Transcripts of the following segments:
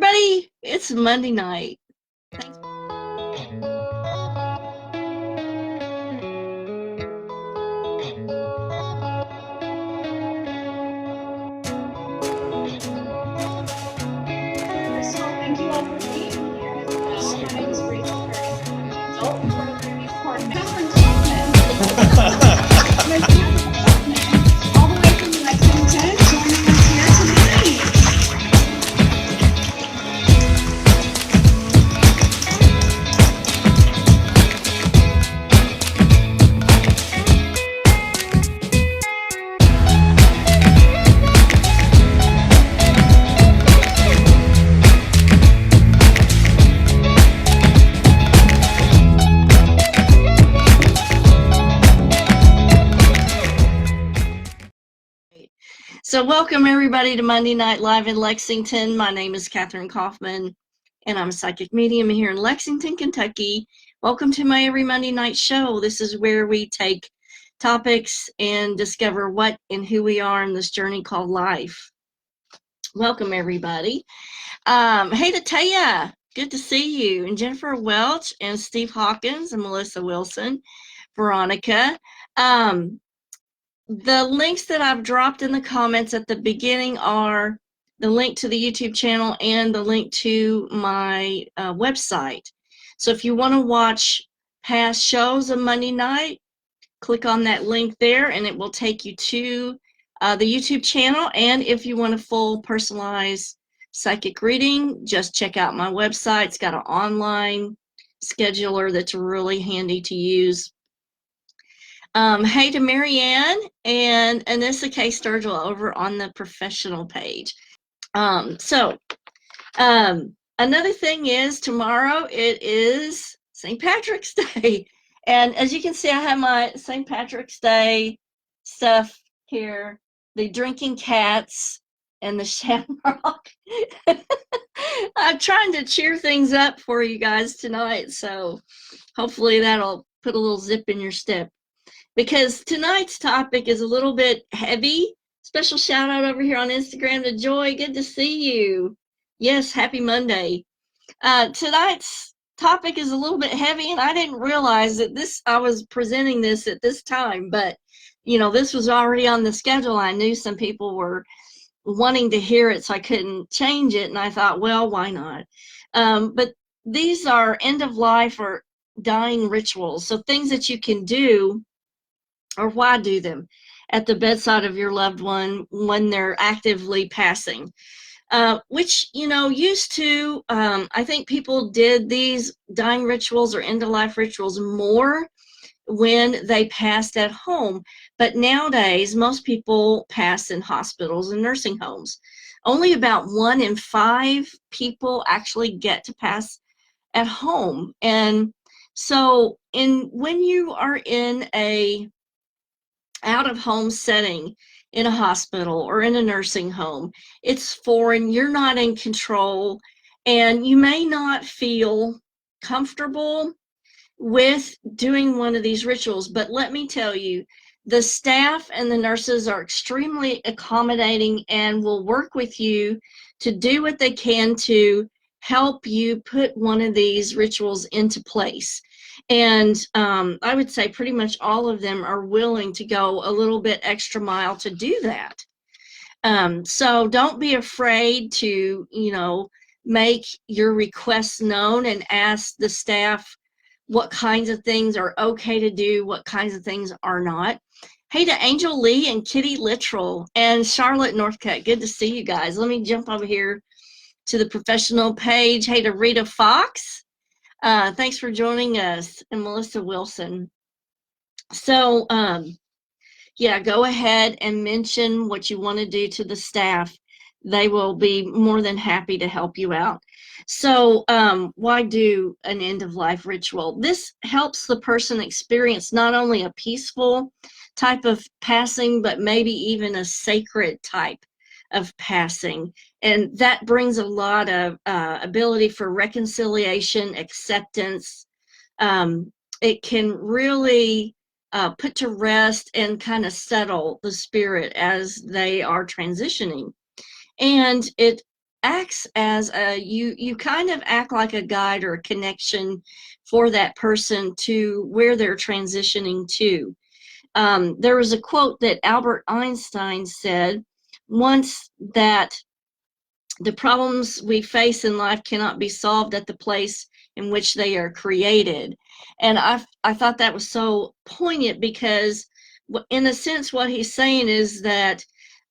everybody. It's Monday night. Thanks. So thank you all for being here as well. My name is Rachel Curtis. I'm the adult programming coordinator. Kathryn Kauffman. Miss Kathryn Kauffman, all the way from Lexington, joining us here tonight. So welcome everybody to Monday Night Live in Lexington. My name is Kathryn Kauffman, and I'm a psychic medium here in Lexington, Kentucky. Welcome to my every Monday night show. This is where we take topics and discover what and who we are in this journey called life. Welcome everybody. Hey to Taya, good to see you. And Jennifer Welch and Steve Hawkins and Melissa Wilson, Veronica. The links that I've dropped in the comments at the beginning are the link to the YouTube channel and the link to my website. So if you want to watch past shows of Monday night, click on that link there and it will take you to the YouTube channel. And if you want a full personalized psychic reading, just check out my website. It's got an online scheduler that's really handy to use. Hey to Marianne and Anissa K. Sturgill over on the professional page. Another thing is tomorrow it is St. Patrick's Day. And as you can see, I have my St. Patrick's Day stuff here. The drinking cats and the shamrock. I'm trying to cheer things up for you guys tonight. So hopefully that'll put a little zip in your step. Because tonight's topic is a little bit heavy. Special shout out over here on Instagram to Joy. Good to see you. Yes, happy Monday. Tonight's topic is a little bit heavy, and I didn't realize that I was presenting this at this time, but you know, this was already on the schedule. I knew some people were wanting to hear it, so I couldn't change it, and I thought, well, why not? But these are end of life or dying rituals, so things that you can do, or why do them at the bedside of your loved one when they're actively passing, which, you know, used to, I think people did these dying rituals or end-of-life rituals more when they passed at home. But nowadays, most people pass in hospitals and nursing homes. Only about 1 in 5 people actually get to pass at home. And so when you are in a out-of-home setting in a hospital or in a nursing home, it's foreign, you're not in control, and you may not feel comfortable with doing one of these rituals. But let me tell you, the staff and the nurses are extremely accommodating and will work with you to do what they can to help you put one of these rituals into place. And I would say pretty much all of them are willing to go a little bit extra mile to do that. So don't be afraid to, you know, make your requests known and ask the staff what kinds of things are okay to do, what kinds of things are not. Hey to Angel Lee and Kitty Littrell and Charlotte Northcutt. Good to see you guys. Let me jump over here to the professional page. Hey to Rita Fox. Thanks for joining us, and Melissa Wilson. So, yeah, go ahead and mention what you want to do to the staff. They will be more than happy to help you out. So, why do an end-of-life ritual? This helps the person experience not only a peaceful type of passing, but maybe even a sacred type of passing. And that brings a lot of ability for reconciliation, acceptance. It can really put to rest and kind of settle the spirit as they are transitioning. And it acts as you kind of act like a guide or a connection for that person to where they're transitioning to. There was a quote that Albert Einstein said once, that the problems we face in life cannot be solved at the place in which they are created. And I thought that was so poignant, because in a sense what he's saying is that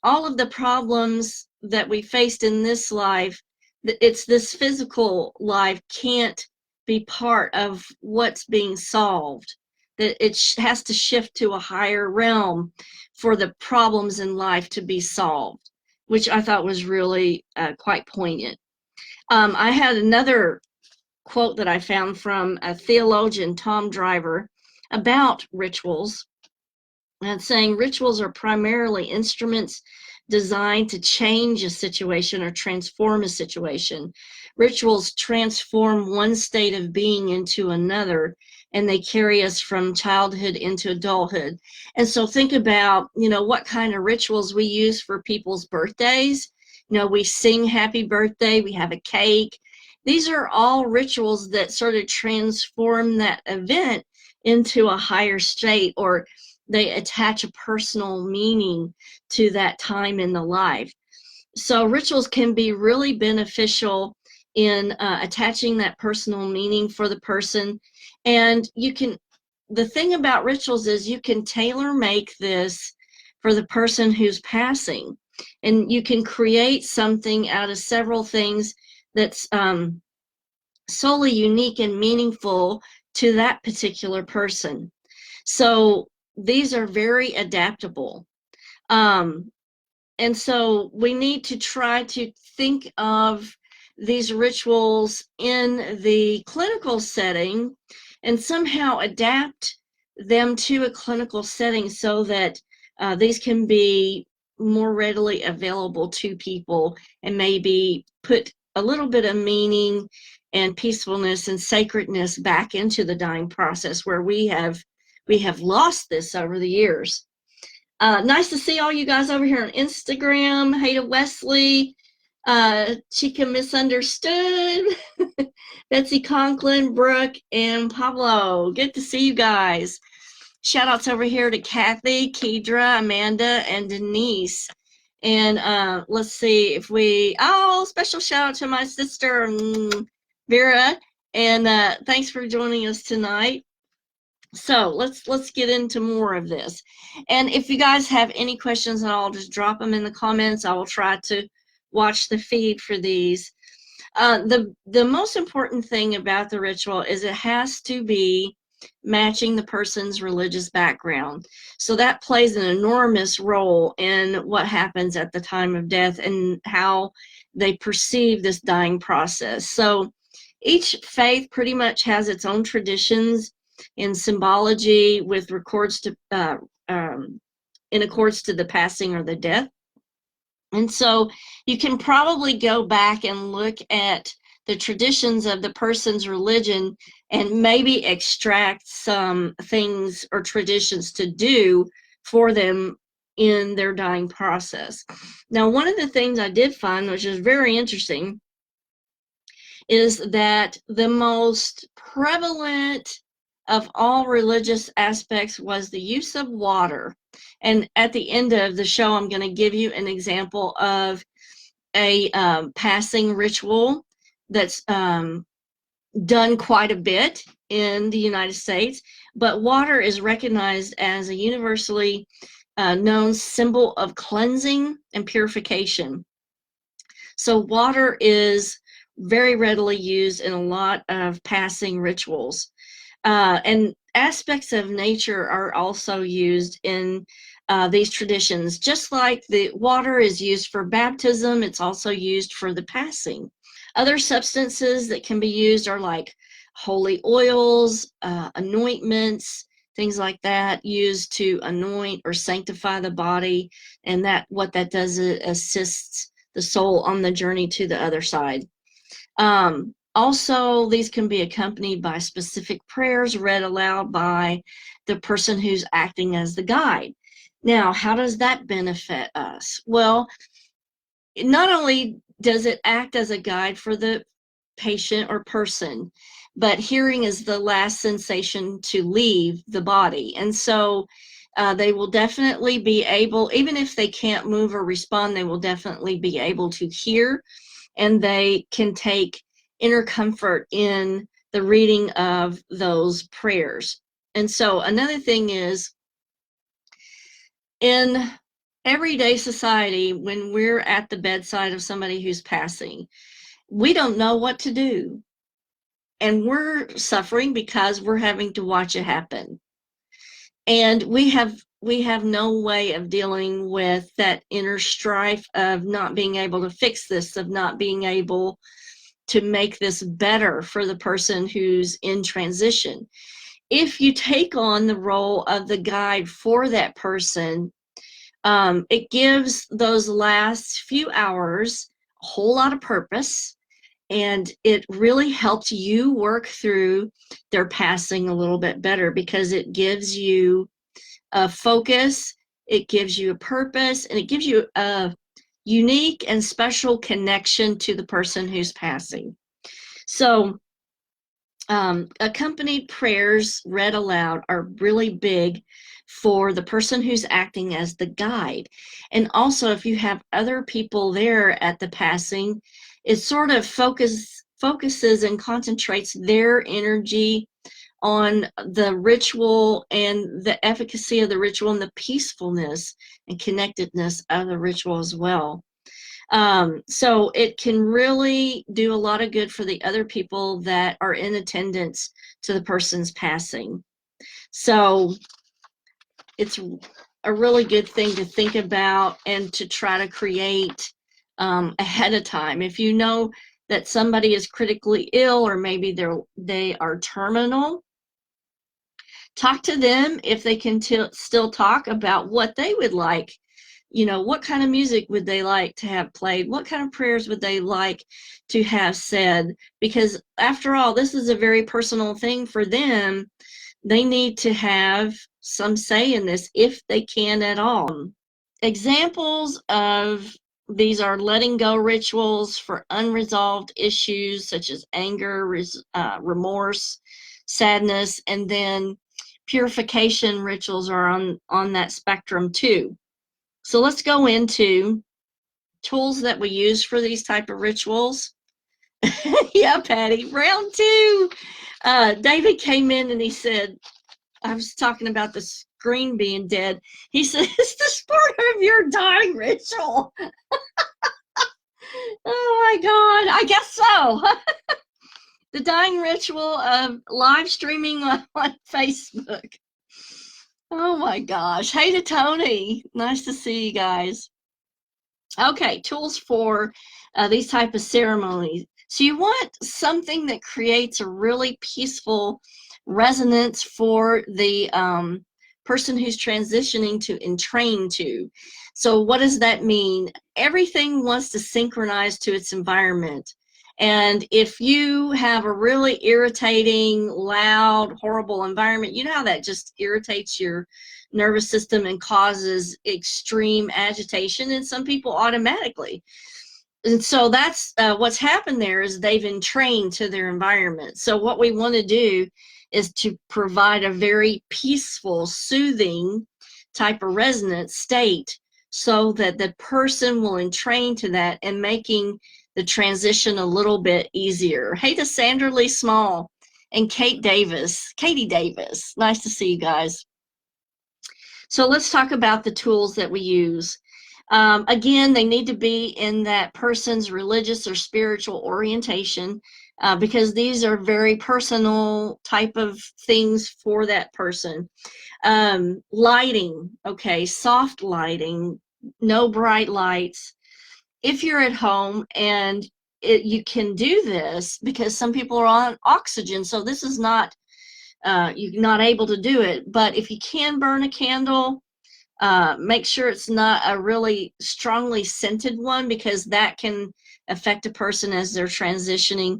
all of the problems that we faced in this life, it's this physical life, can't be part of what's being solved, that it has to shift to a higher realm for the problems in life to be solved, which I thought was really quite poignant. I had another quote that I found from a theologian, Tom Driver, about rituals, and saying rituals are primarily instruments designed to change a situation or transform a situation. Rituals transform one state of being into another, and they carry us from childhood into adulthood. And so think about, what kind of rituals we use for people's birthdays. We sing happy birthday, we have a cake. These are all rituals that sort of transform that event into a higher state, or they attach a personal meaning to that time in the life. So rituals can be really beneficial in attaching that personal meaning for the person. And the thing about rituals is you can tailor make this for the person who's passing. And you can create something out of several things that's solely unique and meaningful to that particular person. So these are very adaptable. And so we need to try to think of these rituals in the clinical setting and somehow adapt them to a clinical setting so that these can be more readily available to people, and maybe put a little bit of meaning and peacefulness and sacredness back into the dying process, where we have lost this over the years. Nice to see all you guys over here on Instagram. Hey to Wesley, Chica Misunderstood, Betsy Conklin, Brooke, and Pablo. Good to see you guys. Shout outs over here to Kathy, Kedra, Amanda, and Denise. And let's see if special shout out to my sister, Vera. And thanks for joining us tonight. So let's get into more of this. And if you guys have any questions at all, just drop them in the comments. I will try to watch the feed for these. The most important thing about the ritual is it has to be matching the person's religious background. So that plays an enormous role in what happens at the time of death and how they perceive this dying process. So each faith pretty much has its own traditions in symbology with records to in accordance to the passing or the death. And so you can probably go back and look at the traditions of the person's religion and maybe extract some things or traditions to do for them in their dying process. Now, one of the things I did find, which is very interesting, is that the most prevalent of all religious aspects was the use of water. And at the end of the show, I'm going to give you an example of a passing ritual that's done quite a bit in the United States. But water is recognized as a universally known symbol of cleansing and purification. So water is very readily used in a lot of passing rituals. And aspects of nature are also used in these traditions. Just like the water is used for baptism, it's also used for the passing. Other substances that can be used are like holy oils, anointments, things like that, used to anoint or sanctify the body. And what that does, it assists the soul on the journey to the other side. Also, these can be accompanied by specific prayers read aloud by the person who's acting as the guide. Now, how does that benefit us? Well, not only does it act as a guide for the patient or person? But hearing is the last sensation to leave the body. And so they will definitely be able, even if they can't move or respond, they will definitely be able to hear, and they can take inner comfort in the reading of those prayers. And so another thing is, in everyday society, when we're at the bedside of somebody who's passing, we don't know what to do. And we're suffering because we're having to watch it happen. And we have no way of dealing with that inner strife of not being able to fix this, of not being able to make this better for the person who's in transition. If you take on the role of the guide for that person, it gives those last few hours a whole lot of purpose, and it really helps you work through their passing a little bit better, because it gives you a focus, it gives you a purpose, and it gives you a unique and special connection to the person who's passing. So accompanied prayers read aloud are really big for the person who's acting as the guide. And also, if you have other people there at the passing, it sort of focuses and concentrates their energy on the ritual and the efficacy of the ritual and the peacefulness and connectedness of the ritual as well. So it can really do a lot of good for the other people that are in attendance to the person's passing. So it's a really good thing to think about and to try to create ahead of time. If you know that somebody is critically ill, or maybe they are terminal, talk to them if they can still talk about what they would like. You know, what kind of music would they like to have played? What kind of prayers would they like to have said? Because after all, this is a very personal thing for them. They need to have some say in this if they can at all. Examples of these are letting go rituals for unresolved issues such as anger, remorse, sadness, and then purification rituals are on that spectrum too. So let's go into tools that we use for these type of rituals. Yeah, Patty, round two. David came in and he said, I was talking about the screen being dead. He said, it's the part of your dying ritual. Oh my God, I guess so. The dying ritual of live streaming on Facebook. Oh my gosh. Hey to Tony. Nice to see you guys. Okay, tools for these type of ceremonies. So you want something that creates a really peaceful resonance for the person who's transitioning to entrain to. So what does that mean? Everything wants to synchronize to its environment. And if you have a really irritating, loud, horrible environment, you know how that just irritates your nervous system and causes extreme agitation in some people automatically. And so that's what's happened there, is they've entrained to their environment. So what we want to do is to provide a very peaceful, soothing type of resonant state so that the person will entrain to that and making the transition a little bit easier. Hey to Sandra Lee Small and Katie Davis. Nice to see you guys. So let's talk about the tools that we use. Again, they need to be in that person's religious or spiritual orientation, because these are very personal type of things for that person. Lighting, okay, soft lighting, no bright lights. If you're at home and you can do this, because some people are on oxygen, so this is not, you're not able to do it. But if you can burn a candle, make sure it's not a really strongly scented one, because that can affect a person as they're transitioning.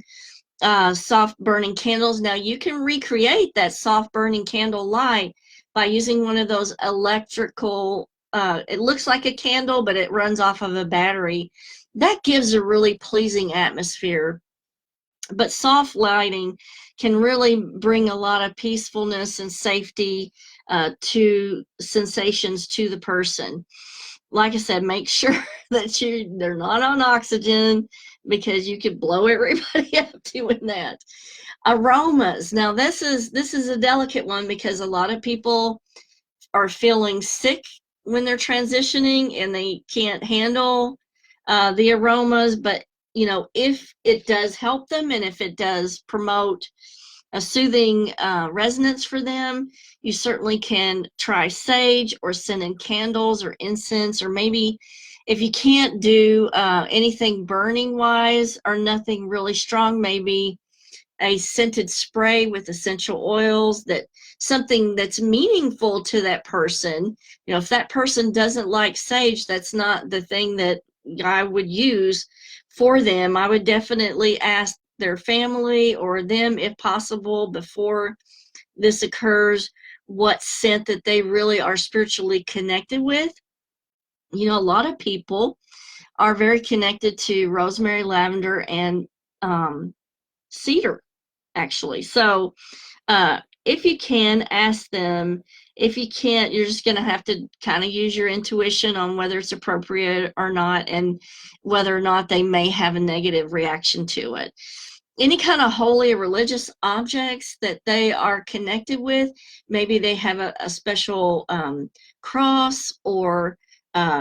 Soft burning candles. Now you can recreate that soft burning candle light by using one of those electrical, it looks like a candle, but it runs off of a battery. that gives a really pleasing atmosphere. But soft lighting can really bring a lot of peacefulness and safety to sensations to the person. Like I said, make sure that they're not on oxygen, because you could blow everybody up doing that. Aromas. Now this is a delicate one, because a lot of people are feeling sick when they're transitioning and they can't handle the aromas. But if it does help them, and if it does promote a soothing resonance for them, you certainly can try sage, or scented candles, or incense, or maybe if you can't do anything burning wise, or nothing really strong, maybe a scented spray with essential oils, that something that's meaningful to that person. If that person doesn't like sage, that's not the thing that I would use for them. I would definitely ask their family, or them if possible, before this occurs, what scent that they really are spiritually connected with. A lot of people are very connected to rosemary, lavender, and cedar, actually. So if you can, ask them. If you can't, you're just going to have to kind of use your intuition on whether it's appropriate or not, and whether or not they may have a negative reaction to it. Any kind of holy or religious objects that they are connected with, maybe they have a special cross, or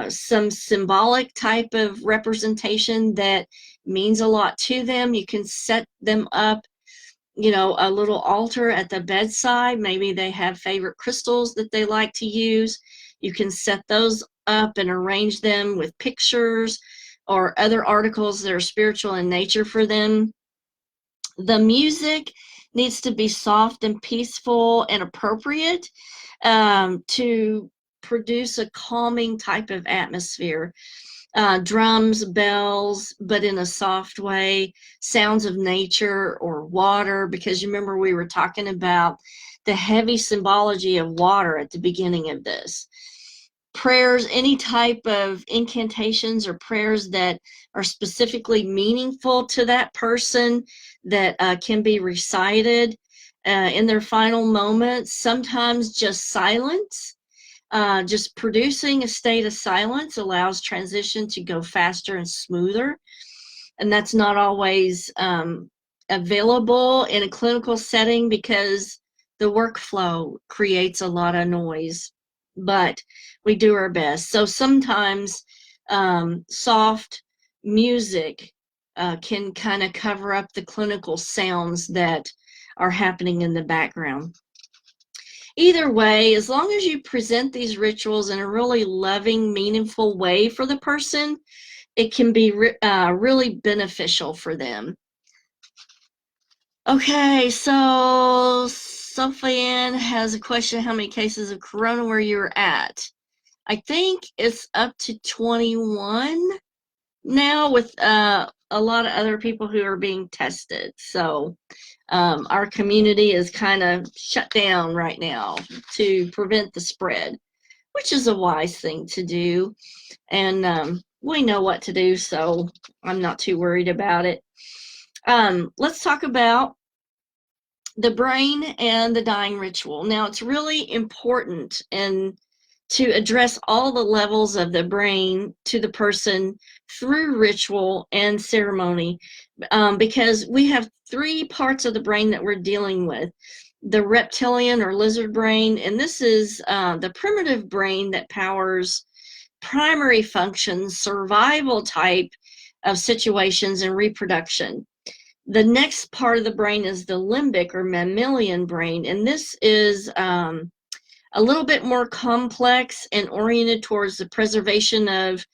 some symbolic type of representation that means a lot to them. You can set them up, a little altar at the bedside. Maybe they have favorite crystals that they like to use. You can set those up and arrange them with pictures or other articles that are spiritual in nature for them. The music needs to be soft and peaceful and appropriate to produce a calming type of atmosphere. Drums, bells, but in a soft way, sounds of nature or water, because you remember we were talking about the heavy symbology of water at the beginning of this. Prayers, any type of incantations or prayers that are specifically meaningful to that person, that can be recited in their final moments. Sometimes just silence. Just producing a state of silence allows transition to go faster and smoother. And that's not always available in a clinical setting, because the workflow creates a lot of noise. But we do our best. So sometimes soft music can kind of cover up the clinical sounds that are happening in the background. Either way, as long as you present these rituals in a really loving, meaningful way for the person, it can be really beneficial for them. Okay, so Sophianne has a question: how many cases of corona were you at? I think it's up to 21 now, with a lot of other people who are being tested. So our community is kind of shut down right now to prevent the spread, which is a wise thing to do. And we know what to do, so I'm not too worried about it. Let's talk about the brain and the dying ritual. Now, it's really important to address all the levels of the brain to the person through ritual and ceremony, because we have three parts of the brain that we're dealing with: the reptilian or lizard brain, and this is the primitive brain that powers primary functions, survival type of situations, and reproduction. The next part of the brain is the limbic or mammalian brain, and this is a little bit more complex and oriented towards the preservation of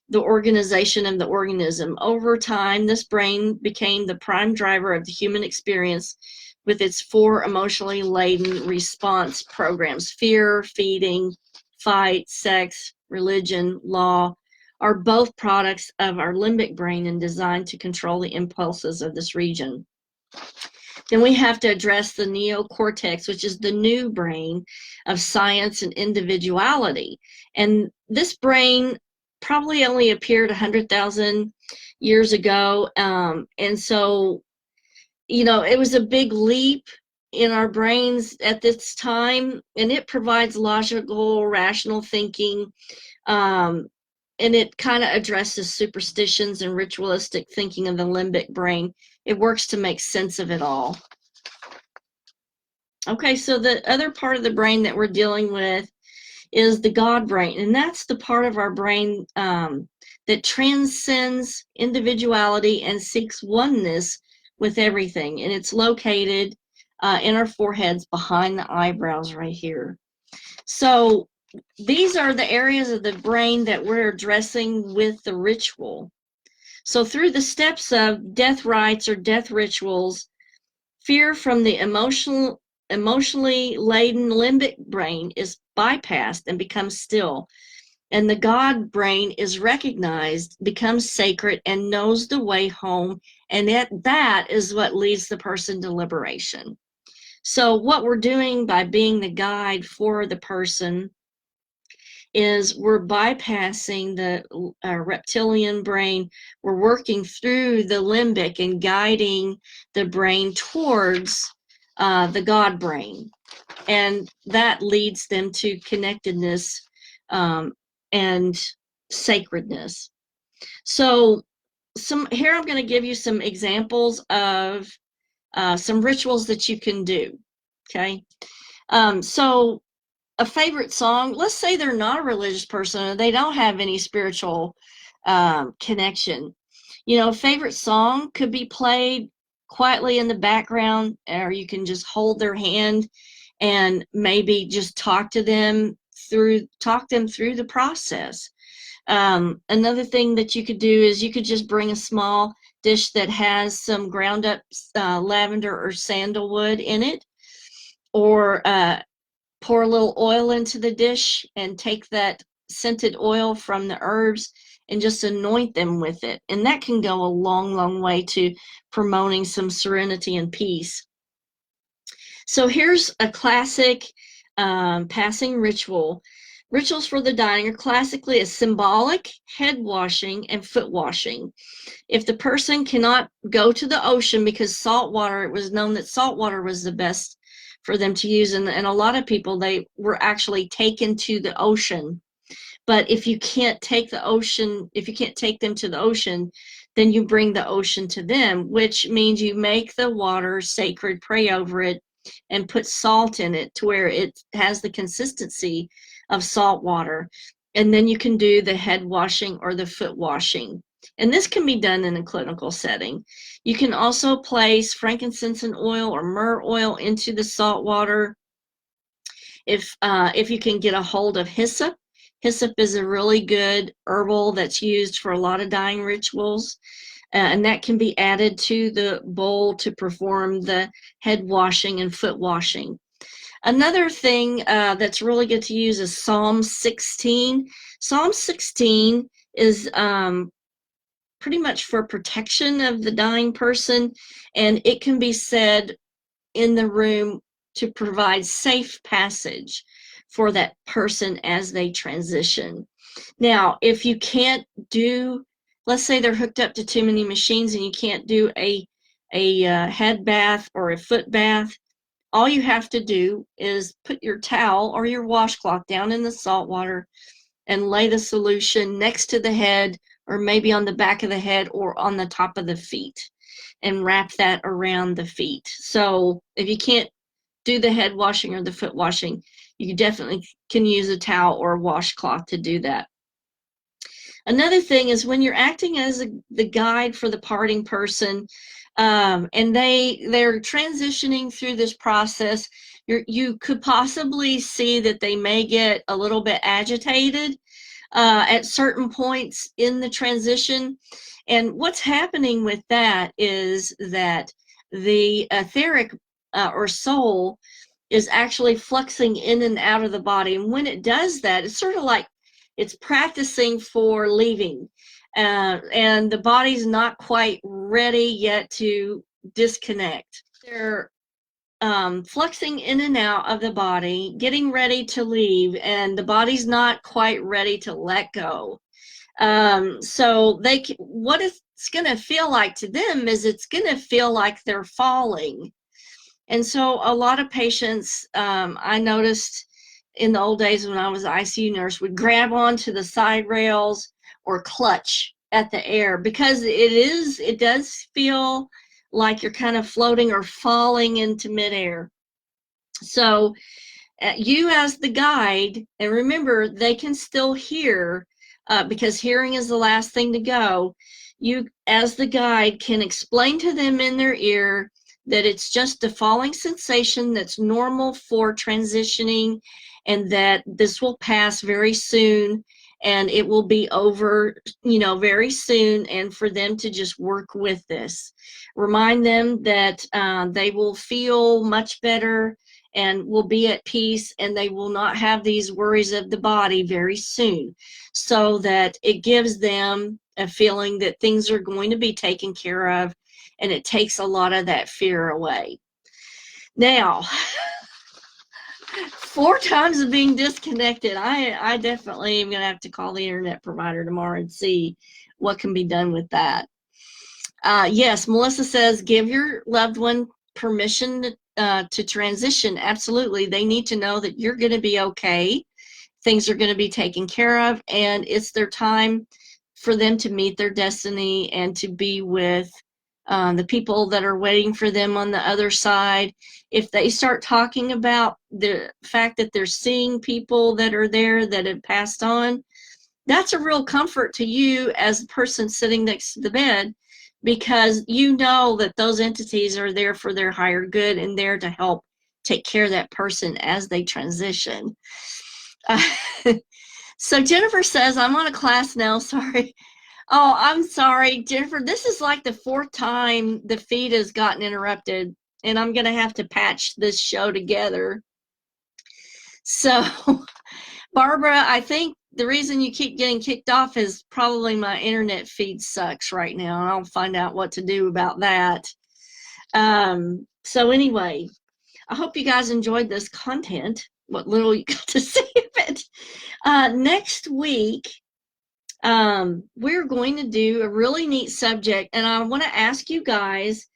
the organization of the organism. Over time, this brain became the prime driver of the human experience, with its four emotionally laden response programs: fear, feeding, fight, sex, religion, law, are both products of our limbic brain and designed to control the impulses of this region. Then we have to address the neocortex, which is the new brain of science and individuality. And this brain probably only appeared 100,000 years ago. And so, it was a big leap in our brains at this time, and it provides logical, rational thinking. Um, and it kind of addresses superstitions and ritualistic thinking of the limbic brain. It works to make sense of it all. Okay, so the other part of the brain that we're dealing with is the God brain, and that's the part of our brain that transcends individuality and seeks oneness with everything, and it's located in our foreheads behind the eyebrows right here. So these are the areas of the brain that we're addressing with the ritual. So through the steps of death rites or death rituals, fear from the emotionally laden limbic brain is bypassed and becomes still. And the God brain is recognized, becomes sacred, and knows the way home. And that is what leads the person to liberation. So what we're doing by being the guide for the person is we're bypassing the reptilian brain. We're working through the limbic and guiding the brain towards the God brain. And that leads them to connectedness and sacredness. So here I'm going to give you some examples of some rituals that you can do. Okay. So a favorite song, let's say they're not a religious person or they don't have any spiritual connection. A favorite song could be played quietly in the background, or you can just hold their hand and maybe just talk them through the process. Another thing that you could do is you could just bring a small dish that has some ground up lavender or sandalwood in it, or pour a little oil into the dish and take that scented oil from the herbs and just anoint them with it. And that can go a long, long way to promoting some serenity and peace. So here's a classic passing ritual. Rituals for the dying are classically a symbolic head washing and foot washing. If the person cannot go to the ocean because salt water, it was known that salt water was the best for them to use, and a lot of people, they were actually taken to the ocean. But if you can't take them to the ocean, then you bring the ocean to them, which means you make the water sacred, pray over it, and put salt in it to where it has the consistency of salt water. And then you can do the head washing or the foot washing. And this can be done in a clinical setting. You can also place frankincense and oil or myrrh oil into the salt water. If you can get a hold of hyssop. Hyssop is a really good herbal that's used for a lot of dying rituals. And that can be added to the bowl to perform the head washing and foot washing. Another thing that's really good to use is Psalm 16. Psalm 16 is pretty much for protection of the dying person, and it can be said in the room to provide safe passage for that person as they transition. Now, if you can't do, let's say they're hooked up to too many machines and you can't do a head bath or a foot bath, all you have to do is put your towel or your washcloth down in the salt water and lay the solution next to the head, or maybe on the back of the head or on the top of the feet, and wrap that around the feet. So if you can't do the head washing or the foot washing, you definitely can use a towel or a washcloth to do that. Another thing is when you're acting as the guide for the parting person, and they're transitioning through this process, you could possibly see that they may get a little bit agitated at certain points in the transition. And what's happening with that is that the etheric or soul is actually fluxing in and out of the body. And when it does that, it's sort of like it's practicing for leaving. And the body's not quite ready yet to disconnect. They're fluxing in and out of the body, getting ready to leave, and the body's not quite ready to let go. So what it's going to feel like to them is it's going to feel like they're falling. And so a lot of patients, I noticed in the old days when I was an ICU nurse, would grab onto the side rails or clutch at the air, because it does feel like you're kind of floating or falling into midair. So you as the guide, and remember, they can still hear, because hearing is the last thing to go. You as the guide can explain to them in their ear that it's just a falling sensation that's normal for transitioning, and that this will pass very soon and it will be over, very soon, and for them to just work with this. Remind them that they will feel much better and will be at peace, and they will not have these worries of the body very soon, so that it gives them a feeling that things are going to be taken care of, and it takes a lot of that fear away. Now, 4 times of being disconnected. I definitely am going to have to call the internet provider tomorrow and see what can be done with that. Yes, Melissa says, give your loved one permission to transition. Absolutely. They need to know that you're going to be okay. Things are going to be taken care of, and it's their time for them to meet their destiny and to be with the people that are waiting for them on the other side. If they start talking about the fact that they're seeing people that are there that have passed on, that's a real comfort to you as the person sitting next to the bed, because you know that those entities are there for their higher good and there to help take care of that person as they transition. So Jennifer says, I'm on a class now, sorry. Oh, I'm sorry, Jennifer. This is like the 4th time the feed has gotten interrupted, and I'm going to have to patch this show together. So, Barbara, I think the reason you keep getting kicked off is probably my internet feed sucks right now, and I'll find out what to do about that. So anyway, I hope you guys enjoyed this content, what little you got to see of it. Next week, we're going to do a really neat subject, and I want to ask you guys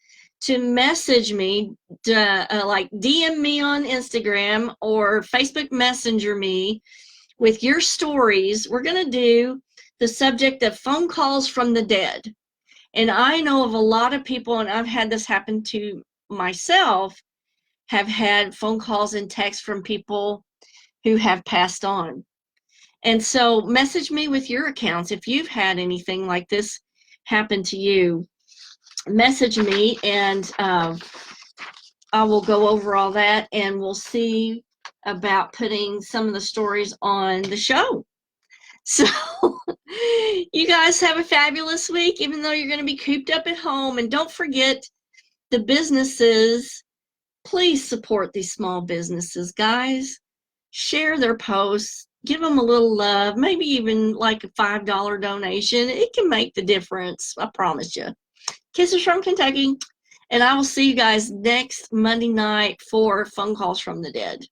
to message me, like DM me on Instagram or Facebook Messenger me with your stories. We're going to do the subject of phone calls from the dead. And I know of a lot of people, and I've had this happen to myself, have had phone calls and texts from people who have passed on. And so message me with your accounts if you've had anything like this happen to you. Message me, and I will go over all that, and we'll see about putting some of the stories on the show. So you guys have a fabulous week, even though you're going to be cooped up at home. And don't forget, the businesses, please support these small businesses, guys. Share their posts. Give them a little love, maybe even like a $5 donation. It can make the difference, I promise you. Kisses from Kentucky, and I will see you guys next Monday night for Phone Calls from the Dead.